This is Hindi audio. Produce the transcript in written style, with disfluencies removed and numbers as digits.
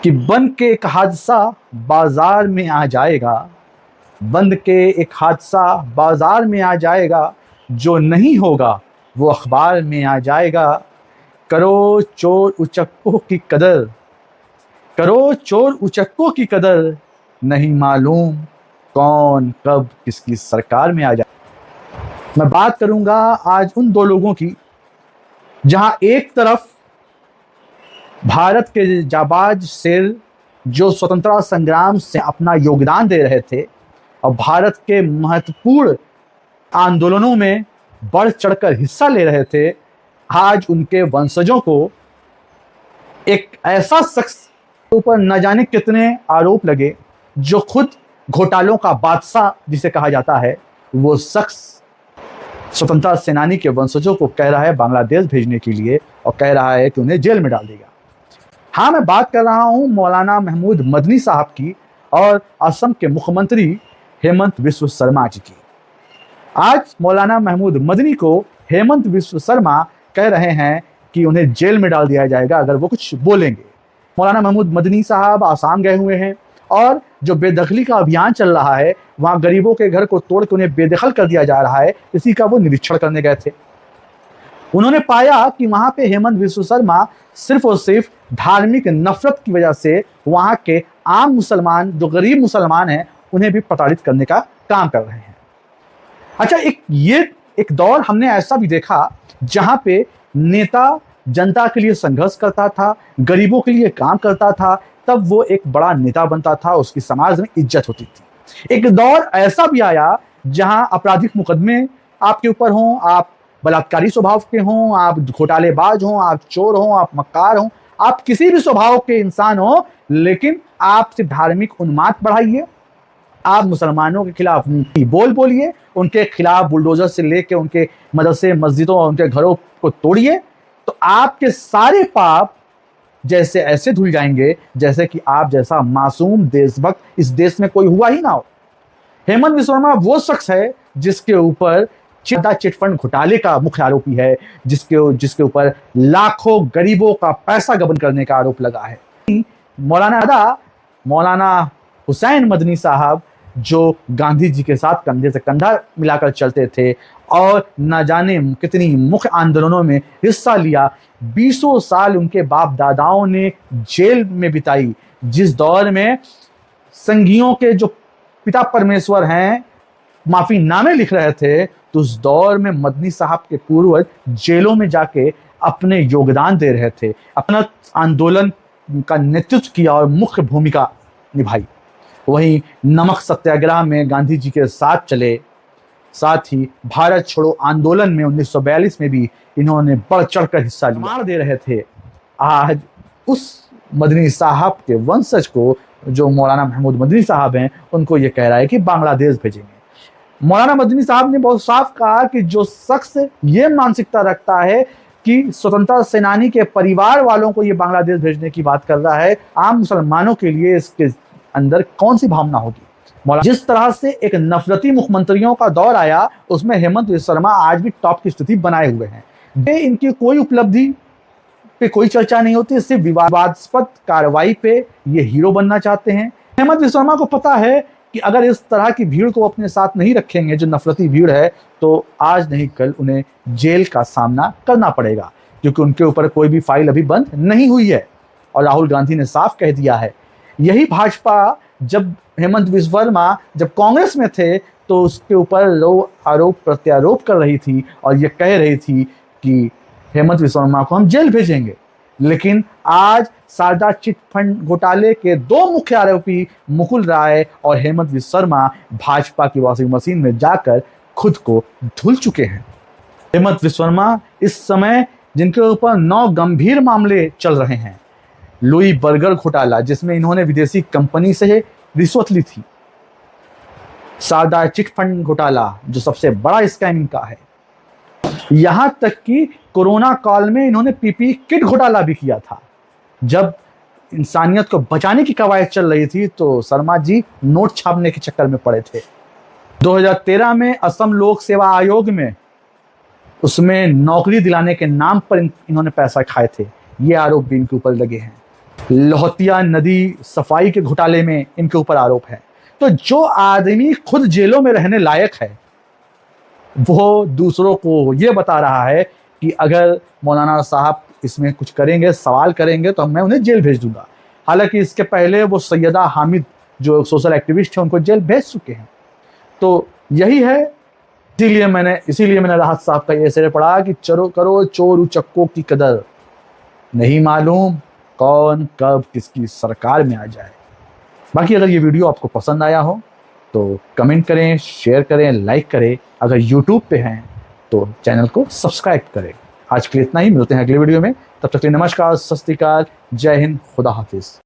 कि बन के एक हादसा बाजार में आ जाएगा, बन के एक हादसा बाजार में आ जाएगा, जो नहीं होगा वो अखबार में आ जाएगा। करो चोर उचक्कों की कदर, करो चोर उचक्कों की कदर, नहीं मालूम कौन कब किसकी सरकार में आ जाए। मैं बात करूंगा आज उन दो लोगों की जहां एक तरफ भारत के जाबाज शेर जो स्वतंत्रता संग्राम से अपना योगदान दे रहे थे और भारत के महत्वपूर्ण आंदोलनों में बढ़ चढ़कर हिस्सा ले रहे थे, आज उनके वंशजों को एक ऐसा शख्स ऊपर न जाने कितने आरोप लगे जो खुद घोटालों का बादशाह जिसे कहा जाता है, वो शख्स स्वतंत्रता सेनानी के वंशजों को कह रहा है बांग्लादेश भेजने के लिए और कह रहा है कि उन्हें जेल में डाल देगा। हाँ, मैं बात कर रहा हूं मौलाना महमूद मदनी साहब की और असम के मुख्यमंत्री हेमंत बिस्वा शर्मा जी की। आज मौलाना महमूद मदनी को हेमंत बिस्वा शर्मा कह रहे हैं कि उन्हें जेल में डाल दिया जाएगा अगर वो कुछ बोलेंगे। मौलाना महमूद मदनी साहब आसाम गए हुए हैं और जो बेदखली का अभियान चल रहा है, वहाँ गरीबों के घर को तोड़ के उन्हें बेदखल कर दिया जा रहा है, इसी का वो निरीक्षण करने गए थे। उन्होंने पाया कि वहाँ पे हेमंत बिस्वा शर्मा सिर्फ और सिर्फ धार्मिक नफरत की वजह से वहाँ के आम मुसलमान जो गरीब मुसलमान हैं उन्हें भी प्रताड़ित करने का काम कर रहे हैं। अच्छा, एक दौर हमने ऐसा भी देखा जहाँ पे नेता जनता के लिए संघर्ष करता था, गरीबों के लिए काम करता था, तब वो एक बड़ा नेता बनता था, उसकी समाज में इज्जत होती थी। एक दौर ऐसा भी आया जहां आपराधिक मुकदमे आपके ऊपर हों, आप बलात्कारी स्वभाव के हों, आप घोटालेबाज हों, आप चोर हों, आप मक्कार हों, आप किसी भी स्वभाव के इंसान हो, लेकिन आप सिर्फ धार्मिक उन्माद बढ़ाइए, आप मुसलमानों के खिलाफ बोलिए, उनके खिलाफ बुलडोजर से लेके उनके मदरसे मस्जिदों और उनके घरों को तोड़िए, तो आपके सारे पाप जैसे ऐसे धुल जाएंगे जैसे कि आप जैसा मासूम देशभक्त इस देश में कोई हुआ ही ना हो। हेमंत बिस्वा शर्मा वो शख्स है जिसके ऊपर चिटफंड घोटाले का मुख्य आरोपी है, जिसके ऊपर लाखों गरीबों का पैसा गबन करने का आरोप लगा है। मौलाना हुसैन मदनी साहब जो गांधी जी के साथ कंधे से कंधा मिलाकर चलते थे और न जाने कितनी मुख्य आंदोलनों में हिस्सा लिया, 20 साल उनके बाप दादाओं ने जेल में बिताई, जिस दौर में संघियों के जो पिता परमेश्वर हैं माफी नामे लिख रहे थे, तो उस दौर में मदनी साहब के पूर्वज जेलों में जाके अपने योगदान दे रहे थे, अपना आंदोलन का नेतृत्व किया और मुख्य भूमिका निभाई। वहीं नमक सत्याग्रह में गांधी जी के साथ चले, साथ ही भारत छोड़ो आंदोलन में 1942 में भी इन्होंने बढ़ चढ़कर हिस्सा लिया, मार दे रहे थे। आज उस मदनी साहब के वंशज को जो मौलाना महमूद मदनी साहब हैं, उनको ये कह रहा है कि बांग्लादेश भेजेंगे। मौलाना मदनी साहब ने बहुत साफ कहा कि जो शख्स ये मानसिकता रखता है कि स्वतंत्रता सेनानी के परिवार वालों को ये बांग्लादेश भेजने की बात कर रहा है, आम मुसलमानों के लिए इसके अंदर कौन सी भावना होगी। जिस तरह से एक नफरती मुख्यमंत्रियों का दौर आया, उसमें हेमंत बिस्वा शर्मा आज भी टॉप की स्थिति बनाए हुए हैं। इनकी कोई उपलब्धि पे कोई चर्चा नहीं होती, सिर्फ विवादास्पद कार्रवाई पे ये हीरो बनना चाहते हैं। हेमंत बिस्वा शर्मा को पता है कि अगर इस तरह की भीड़ को अपने साथ नहीं रखेंगे, जो नफरती भीड़ है, तो आज नहीं कल उन्हें जेल का सामना करना पड़ेगा, क्योंकि उनके ऊपर कोई भी फाइल अभी बंद नहीं हुई है। और राहुल गांधी ने साफ कह दिया है, यही भाजपा जब हेमंत बिस्वा शर्मा जब कांग्रेस में थे तो उसके ऊपर आरोप प्रत्यारोप कर रही थी और ये कह रही थी कि हेमंत बिस्वा शर्मा को हम जेल भेजेंगे। लेकिन आज शारदा चिट फंड घोटाले के दो मुख्य आरोपी मुकुल राय और हेमंत बिस्वा शर्मा भाजपा की वॉशिंग मशीन में जाकर खुद को धुल चुके हैं। हेमंत बिस्वा शर्मा इस समय जिनके ऊपर 9 गंभीर मामले चल रहे हैं, लुई बर्गर घोटाला जिसमें इन्होंने विदेशी कंपनी से रिश्वत ली थी, शारदा चिट फंड घोटाला जो सबसे बड़ा स्कैमिंग का है, यहां तक कि कोरोना काल में इन्होंने पीपीई किट घोटाला भी किया था। जब इंसानियत को बचाने की कवायद चल रही थी तो शर्मा जी नोट छापने के चक्कर में पड़े थे। 2013 में असम लोक सेवा आयोग में उसमें नौकरी दिलाने के नाम पर इन्होंने पैसा खाए थे, ये आरोप भी इनके ऊपर लगे हैं। लोहतिया नदी सफाई के घोटाले में इनके ऊपर आरोप है। तो जो आदमी खुद जेलों में रहने लायक है वो दूसरों को ये बता रहा है कि अगर मौलाना साहब इसमें कुछ करेंगे, सवाल करेंगे तो मैं उन्हें जेल भेज दूंगा। हालांकि इसके पहले वो सैयदा हामिद जो सोशल एक्टिविस्ट है उनको जेल भेज चुके हैं। तो यही है, इसीलिए मैंने राहत साहब का ये शेर पढ़ा कि चरो करो चोर उचक्कों की कदर, नहीं मालूम कौन कब किसकी सरकार में आ जाए। बाकी अगर ये वीडियो आपको पसंद आया हो तो कमेंट करें, शेयर करें, लाइक करें। अगर यूट्यूब पे हैं तो चैनल को सब्सक्राइब करें। आज के लिए इतना ही, मिलते हैं अगले वीडियो में। तब तक के लिए नमस्कार, सत श्री अकाल, जय हिंद, खुदा हाफिज।